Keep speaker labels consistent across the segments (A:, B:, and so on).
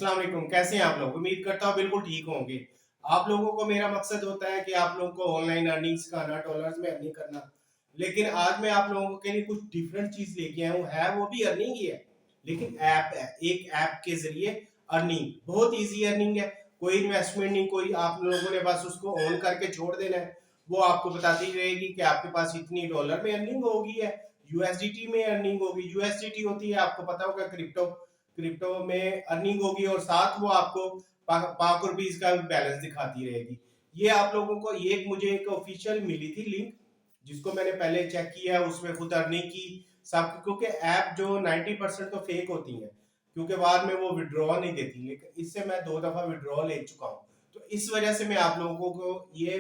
A: अस्सलाम वालेकुम। कैसे हैं आप लोग? उम्मीद करता हूँ बिल्कुल ठीक होंगे। आप लोगों को मेरा मकसद होता है कि आप लोगों को ऑनलाइन अर्निंग सिखाना, डॉलर्स में अर्निंग करना। लेकिन आज मैं आप लोगों के लिए कुछ डिफरेंट चीज लेके आया हूँ। है वो भी अर्निंग ही है, लेकिन ऐप है। एक ऐप के जरिए अर्निंग, बहुत इजी अर्निंग है। कोई इन्वेस्टमेंट नहीं, कोई, आप लोगों ने बस उसको ऑन करके छोड़ देना है। वो आपको बताती रहेगी कि आपके पास इतनी डॉलर में अर्निंग होगी है, यूएसडीटी में अर्निंग होगी। यूएसडीटी होती है, आपको पता होगा, क्रिप्टो क्रिप्टो में अर्निंग होगी, और साथ वो आपको पाक रुपीज का बैलेंस दिखाती रहेगी। ये आप लोगों को, ये मुझे एक ऑफिशियल मिली थी लिंक, जिसको मैंने पहले चेक किया, उसमें खुद अर्निंग की सब। क्योंकि ऐप जो 90% तो फेक होती है, क्योंकि बाद में वो विड्रॉ नहीं देती। लेकिन इससे मैं 2 दफा विड्रॉ ले चुका हूँ, तो इस वजह से मैं आप लोगों को ये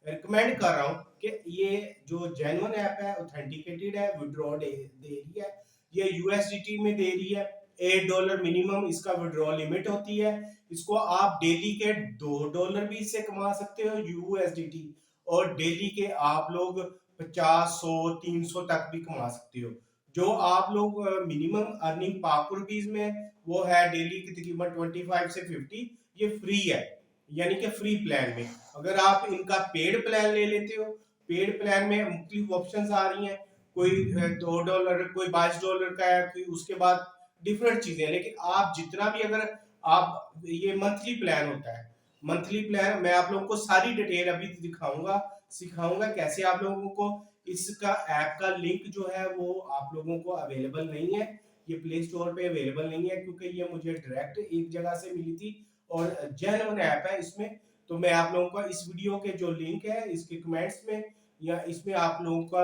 A: रिकमेंड कर रहा हूँ कि ये जो जेन्युइन ऐप है, ऑथेंटिकेटेड है, विड्रॉ दे रही है, ये यूएसडीटी में दे रही है। $8 मिनिमम इसका विड्रॉ लिमिट होती है। इसको आप डेली के $2 भी इससे कमा सकते हो यूएसडीटी, और डेली के आप लोग 50, 100, 300 तक भी कमा सकते हो। जो आप लोग मिनिमम अर्निंग पाक रुपीज में, वो है डेली की तकरीबन 25 से 50। ये फ्री है, यानी कि फ्री प्लान में। अगर आप इनका पेड प्लान ले लेते हो, पेड प्लान में मुख्तलिफ ऑप्शंस आ रही हैं। कोई $2, कोई $22 का है, कोई उसके बाद डिफरेंट चीजें। लेकिन आप जितना भी, अगर आप, ये मंथली प्लान होता है, मंथली प्लान मैं आप लोगों को सारी डिटेल अभी दिखाऊंगा, सिखाऊंगा कैसे। आप लोगों को इसका ऐप का लिंक जो है वो आप लोगों को अवेलेबल नहीं है, ये प्ले स्टोर पे अवेलेबल नहीं है, क्योंकि ये मुझे डायरेक्ट एक जगह से मिली थी और जेन्युइन ऐप है इसमें। तो मैं आप लोगों को इस वीडियो के जो लिंक है, इसके कमेंट्स में या इसमें आप लोगों का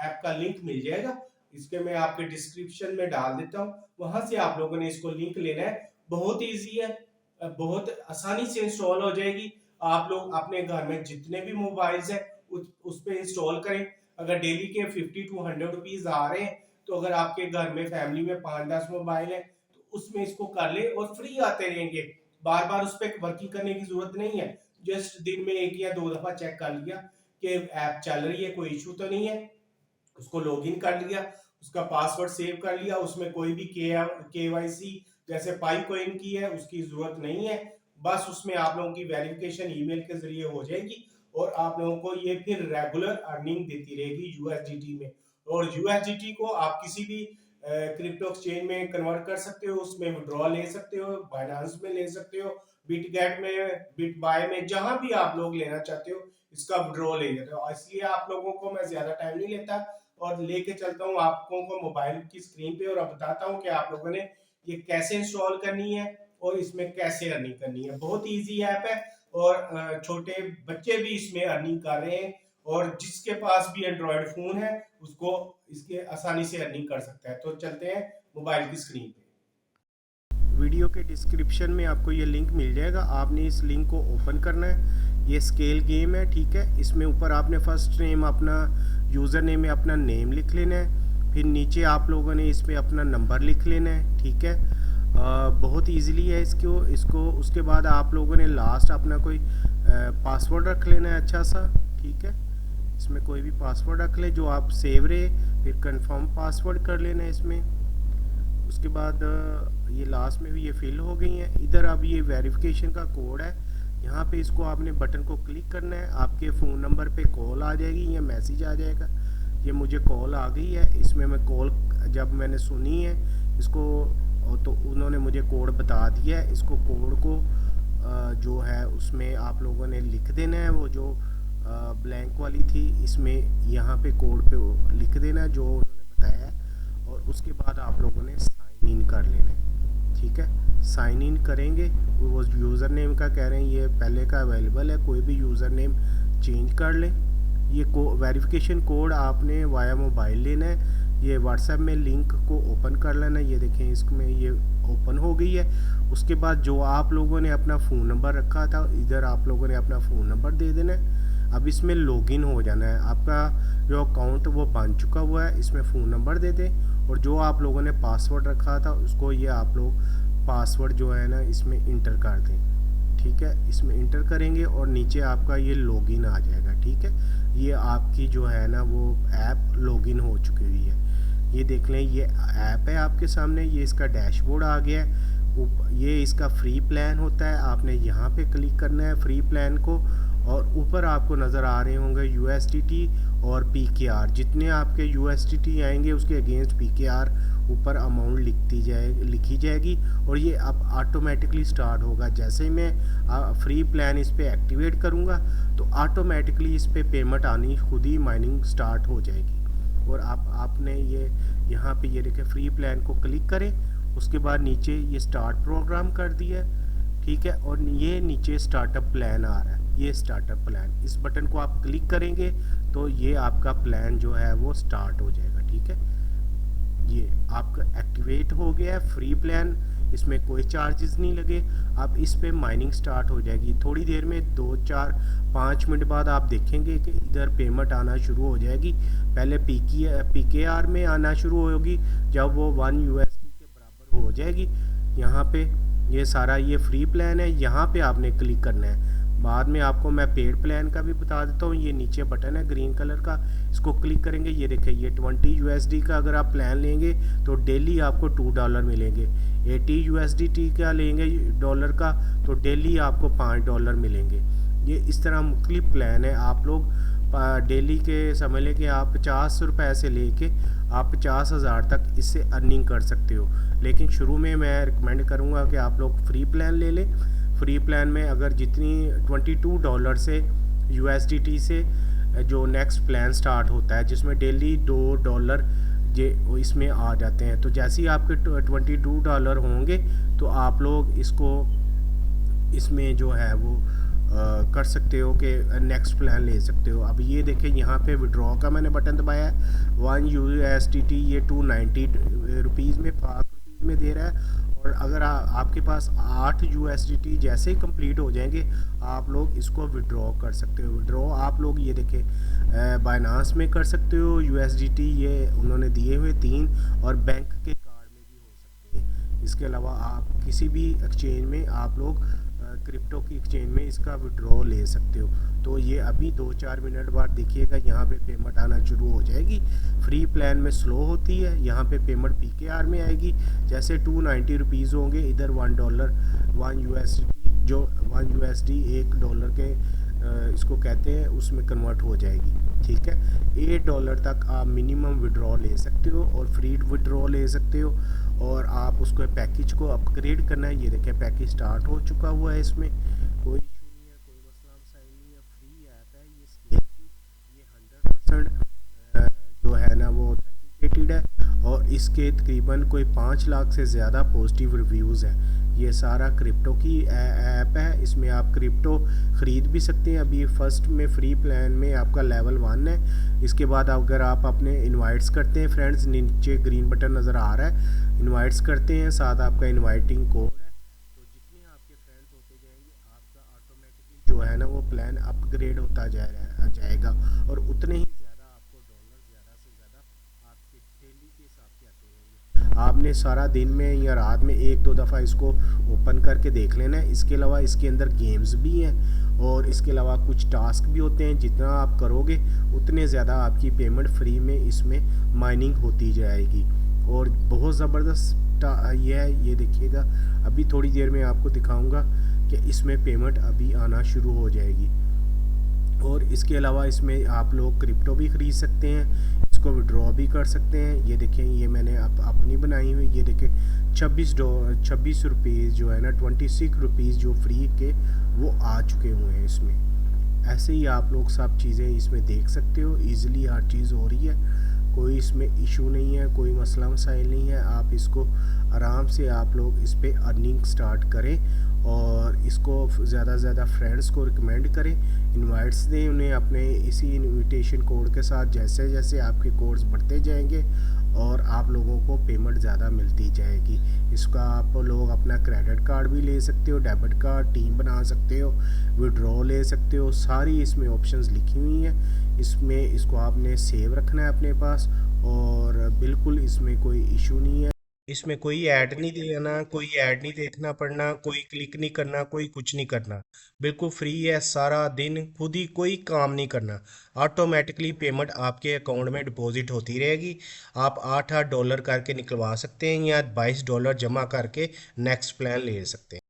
A: ऐप का लिंक मिल जाएगा। इसके मैं आपके डिस्क्रिप्शन में डाल देता हूँ, वहां से आप लोगों ने इसको लिंक लेना है। बहुत इजी है, बहुत आसानी से इंस्टॉल हो जाएगी। आप लोग अपने घर में जितने भी मोबाइल्स हैं उस पे इंस्टॉल करें। अगर डेली के 50 to 100 रुपीज आ रहे हैं, तो अगर आपके घर में फैमिली में 5-10 मोबाइल है, तो उसमें इसको कर ले, और फ्री आते रहेंगे। बार बार उस पर वर्किंग करने की जरूरत नहीं है। जस्ट दिन में 1 या 2 दफा चेक कर लिया कि ऐप चल रही है, कोई इशू तो नहीं है, उसको लॉगिन कर लिया, उसका पासवर्ड सेव कर लिया। उसमें कोई भी केवाईसी जैसे पाई कोइन की है उसकी जरूरत नहीं है। बस उसमें आप लोगों की वेरिफिकेशन ईमेल के जरिए हो जाएगी, और आप लोगों को ये फिर रेगुलर अर्निंग देती रहेगी यूएसडीटी में। और यूएसडीटी को आप किसी भी क्रिप्टो एक्सचेंज में कन्वर्ट कर सकते हो, उसमें विड्रॉ ले सकते हो, बाइनांस में ले सकते हो, बिटगेट में, बिटबाय में, जहां भी आप लोग लेना चाहते हो इसका विड्रॉ ले लेते हो। इसलिए आप लोगों को मैं ज्यादा टाइम नहीं लेता, और लेके चलता हूँ आपको को मोबाइल की स्क्रीन पे, और अब बताता हूँ कि आप लोगों ने ये कैसे इंस्टॉल करनी है और इसमें कैसे अर्निंग करनी है। बहुत इजी ऐप है, और छोटे बच्चे भी इसमें अर्निंग कर रहे हैं, और जिसके पास भी एंड्रॉयड फोन है उसको इसके आसानी से अर्निंग कर सकता है। तो चलते हैं मोबाइल की स्क्रीन पे। वीडियो के डिस्क्रिप्शन में आपको ये लिंक मिल जाएगा, आपने इस लिंक को ओपन करना है। ये स्केल गेम है, ठीक है। इसमें ऊपर आपने फर्स्ट नेम, अपना यूज़र नेम में अपना नेम लिख लेना है। फिर नीचे आप लोगों ने इसमें अपना नंबर लिख लेना है, ठीक है। बहुत इजीली है इसको उसके बाद आप लोगों ने लास्ट अपना कोई पासवर्ड रख लेना है अच्छा सा, ठीक है। इसमें कोई भी पासवर्ड रख ले जो आप सेव रहे, फिर कंफर्म पासवर्ड कर लेना है इसमें। उसके बाद ये लास्ट में भी ये फिल हो गई हैं। इधर अब ये वेरिफिकेशन का कोड है, यहाँ पे इसको आपने बटन को क्लिक करना है। आपके फ़ोन नंबर पे कॉल आ जाएगी या मैसेज आ जाएगा। ये मुझे कॉल आ गई है, इसमें मैं कॉल जब मैंने सुनी है इसको, तो उन्होंने मुझे कोड बता दिया है। इसको कोड को जो है उसमें आप लोगों ने लिख देना है, वो जो ब्लैंक वाली थी इसमें यहाँ पे कोड पे लिख देना है जो उन्होंने बताया है, और उसके बाद आप लोगों ने साइन इन कर लेना है, ठीक है। साइन इन करेंगे, वो यूज़र नेम का कह रहे हैं ये पहले का अवेलेबल है, कोई भी यूज़र नेम चेंज कर लें। ये वेरिफिकेशन कोड आपने वाया मोबाइल लेना है। ये व्हाट्सएप में लिंक को ओपन कर लेना, ये देखें इसमें ये ओपन हो गई है। उसके बाद जो आप लोगों ने अपना फ़ोन नंबर रखा था, इधर आप लोगों ने अपना फ़ोन नंबर दे देना है। अब इसमें लॉगिन हो जाना है। आपका जो अकाउंट वो बन चुका हुआ है, इसमें फ़ोन नंबर दे दें, और जो आप लोगों ने पासवर्ड रखा था उसको ये आप लोग पासवर्ड जो है ना इसमें इंटर कर दें, ठीक है। इसमें इंटर करेंगे और नीचे आपका ये लॉगिन आ जाएगा, ठीक है। ये आपकी जो है ना वो ऐप लॉगिन हो चुकी हुई है। ये देख लें, ये ऐप है आपके सामने, ये इसका डैशबोर्ड आ गया है।
B: ये इसका फ्री प्लान होता है, आपने यहाँ पे क्लिक करना है फ्री प्लान को, और ऊपर आपको नज़र आ रहे होंगे USDT और PKR। जितने आपके USDT आएंगे उसके अगेंस्ट PKR ऊपर अमाउंट लिखी जाएगी, और ये अब ऑटोमेटिकली स्टार्ट होगा। जैसे ही मैं फ्री प्लान इस पर एक्टिवेट करूँगा तो ऑटोमेटिकली इस पर पेमेंट आनी खुद ही माइनिंग स्टार्ट हो जाएगी। और आपने ये यहाँ पे ये देखें फ्री प्लान को क्लिक करें, उसके बाद नीचे ये स्टार्ट प्रोग्राम कर दिया, ठीक है। और ये नीचे स्टार्टअप प्लान आ रहा है, ये स्टार्टअप प्लान, इस बटन को आप क्लिक करेंगे तो ये आपका प्लान जो है वो स्टार्ट हो जाएगा, ठीक है। ये आपका एक्टिवेट हो गया है फ्री प्लान, इसमें कोई चार्जेस नहीं लगे। अब इस पे माइनिंग स्टार्ट हो जाएगी थोड़ी देर में, 2-4-5 मिनट बाद आप देखेंगे कि इधर पेमेंट आना शुरू हो जाएगी। पहले PKR में आना शुरू होगी, जब वो 1 USD के बराबर हो जाएगी। यहाँ पे ये सारा ये फ्री प्लान है, यहाँ पे आपने क्लिक करना है। बाद में आपको मैं पेड प्लान का भी बता देता हूँ। ये नीचे बटन है ग्रीन कलर का, इसको क्लिक करेंगे, ये देखें ये 20 USD का अगर आप प्लान लेंगे तो डेली आपको $2 मिलेंगे। 80 USDT का लेंगे डॉलर का तो डेली आपको $5 मिलेंगे। ये इस तरह मुख्तलिफ प्लान है। आप लोग डेली के समझ लें कि आप 50 रुपये से लेके आप 50,000 तक इससे अर्निंग कर सकते हो। लेकिन शुरू में मैं रिकमेंड करूँगा कि आप लोग फ्री प्लान ले लें। फ्री प्लान में अगर जितनी $22 से USDT से जो नेक्स्ट प्लान स्टार्ट होता है, जिसमें डेली $2 ये इसमें आ जाते हैं, तो जैसे ही आपके $22 होंगे तो आप लोग इसको इसमें जो है वो कर सकते हो कि नेक्स्ट प्लान ले सकते हो। अब ये देखें यहाँ पे विड्रॉ का मैंने बटन दबाया है, 1 USDT ये 290 रुपीज़ में, पाक रुपीज़ में दे रहा है। और अगर आपके पास 8 USDT जैसे ही कंप्लीट हो जाएंगे आप लोग इसको विड्रॉ कर सकते हो। विड्रॉ आप लोग ये देखें बाइनांस में कर सकते हो, USDT ये उन्होंने दिए हुए 3, और बैंक के कार्ड में भी हो सकते हैं। इसके अलावा आप किसी भी एक्सचेंज में आप लोग क्रिप्टो की एक्सचेंज में इसका विड्रॉ ले सकते हो। तो ये अभी 2-4 मिनट बाद देखिएगा यहाँ पे पेमेंट आना शुरू हो जाएगी। फ्री प्लान में स्लो होती है, यहाँ पे पेमेंट PKR में आएगी। जैसे 290 रुपीज़ होंगे, इधर $1 1 USD जो 1 USD $1 के इसको कहते हैं उसमें कन्वर्ट हो जाएगी, ठीक है। $8 तक आप मिनिमम विड्रॉ ले सकते हो और फ्री विड्रॉ ले सकते हो। और आप उसको पैकेज को अपग्रेड करना है, ये देखें पैकेज स्टार्ट हो चुका हुआ है, इसमें कोई इशू नहीं है, कोई मसला मसाइल नहीं है। फ्री ऐप है ये स्केल की, ये 100% जो है ना वो ऑथेंटिकेटेड है, और इसके तकरीबन कोई 5 लाख से ज़्यादा पॉजिटिव रिव्यूज़ हैं। ये सारा क्रिप्टो की ऐप है, इसमें आप क्रिप्टो ख़रीद भी सकते हैं। अभी फर्स्ट में फ्री प्लान में आपका लेवल 1 है। इसके बाद अगर आप अपने इनवाइट्स करते हैं फ्रेंड्स, नीचे ग्रीन बटन नज़र आ रहा है, इनवाइट्स करते हैं, साथ आपका इनवाइटिंग कोड है, तो जितने आपके फ्रेंड्स होते जाएंगे आपका ऑटोमेटिकली जो है ना वो प्लान अपग्रेड होता जाएगा, और उतने ही ज़्यादा आपको डॉलर ज़्यादा से ज़्यादा आपके डेली के हिसाब से आते रहेंगे। आपने सारा दिन में या रात में 1-2 दफ़ा इसको ओपन करके देख लेना है। इसके अलावा इसके अंदर गेम्स भी हैं, और इसके अलावा कुछ टास्क भी होते हैं। जितना आप करोगे उतने ज़्यादा आपकी पेमेंट फ्री में इसमें माइनिंग होती जाएगी, और बहुत ज़बरदस्त ये है। ये देखिएगा अभी थोड़ी देर में आपको दिखाऊंगा कि इसमें पेमेंट अभी आना शुरू हो जाएगी। और इसके अलावा इसमें आप लोग क्रिप्टो भी ख़रीद सकते हैं, इसको विड्रॉ भी कर सकते हैं। ये देखें ये मैंने अपनी बनाई हुई, ये देखें 26 रुपीज़ जो है ना 26 रुपीज़ जो फ्री के वो आ चुके हुए हैं इसमें। ऐसे ही आप लोग सब चीज़ें इसमें देख सकते हो, ईज़िली हर चीज़ हो रही है, कोई इसमें इशू नहीं है, कोई मसला मसाइल नहीं है। आप इसको आराम से आप लोग इस पर अर्निंग स्टार्ट करें, और इसको ज़्यादा से ज़्यादा फ्रेंड्स को रिकमेंड करें, इनवाइट्स दें उन्हें अपने इसी इनविटेशन कोड के साथ। जैसे जैसे आपके कोड्स बढ़ते जाएंगे और आप लोगों को पेमेंट ज़्यादा मिलती जाएगी। इसका आप लोग अपना क्रेडिट कार्ड भी ले सकते हो, डेबिट कार्ड, टीम बना सकते हो, विड्रॉ ले सकते हो, सारी इसमें ऑप्शंस लिखी हुई हैं। इसमें इसको आपने सेव रखना है अपने पास, और बिल्कुल इसमें कोई इशू नहीं है। इसमें कोई ऐड नहीं देना, कोई ऐड नहीं देखना पड़ना, कोई क्लिक नहीं करना, कोई कुछ नहीं करना। बिल्कुल फ्री है, सारा दिन खुद ही कोई काम नहीं करना। ऑटोमेटिकली पेमेंट आपके अकाउंट में डिपॉजिट होती रहेगी। आप 8-8 डॉलर करके निकलवा सकते हैं या $22 जमा करके नेक्स्ट प्लान ले सकते हैं।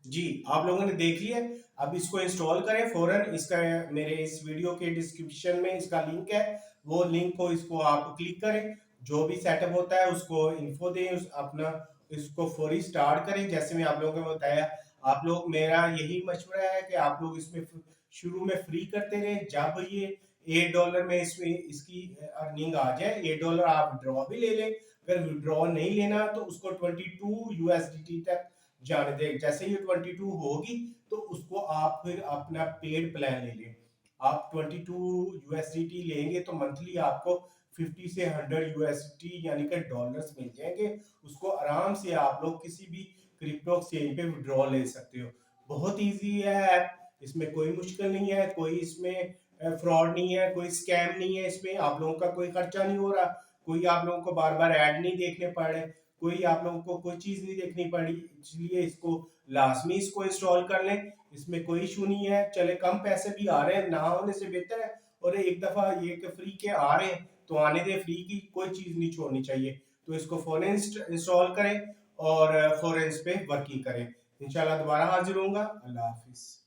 A: जी, आप लोगों ने देख लिया। अब इसको इंस्टॉल करें फौरन। इसका मेरे इस वीडियो के डिस्क्रिप्शन में इसका लिंक है, वो लिंक को इसको आप क्लिक करें। जो भी सेटअप होता है उसको इन्फो दें, अपना इसको फौरी स्टार्ट करें। जैसे मैं आप लोगों को बताया, आप लोग, मेरा यही मशवरा है कि आप लोग इसमें शुरू में फ्री करते रहें। जब ये $8 में इसमें इसकी अर्निंग आ जाए, $8 आप विड्रॉ भी ले लें। अगर विड्रॉ नहीं लेना तो उसको 22 USDT तक जाने दें। जैसे ये 22 होगी तो उसको आप फिर अपना पेड प्लान ले लें। आप 22 USDT लेंगे तो मंथली आपको 50 से 100 USDT यानी कि डॉलर्स मिल जाएंगे। उसको आराम से आप लोग किसी भी क्रिप्टो एक्सचेंज पे विड्रॉ ले सकते हो। बहुत इजी है ऐप, इसमें कोई मुश्किल नहीं है, कोई इसमें फ्रॉड नहीं है, कोई स्कैम नहीं है। इसमें आप लोगों का कोई खर्चा नहीं हो रहा, कोई आप लोगों को बार बार ऐड नहीं देखने पड़ रहे, कोई आप लोगों को कोई चीज़ नहीं देखनी पड़ी। इसलिए इसको लाजमी इसको इंस्टॉल कर लें। इसमें कोई इशू नहीं है। चले कम पैसे भी आ रहे हैं, ना होने से बेहतर है। और एक दफ़ा ये कि फ्री के आ रहे हैं तो आने दें, फ्री की कोई चीज़ नहीं छोड़नी चाहिए। तो इसको फ़ौरन इंस्टॉल करें और फ़ौरन इस पे वर्किंग करें। इंशाल्लाह दोबारा हाजिर होऊंगा। अल्लाह हाफिज़।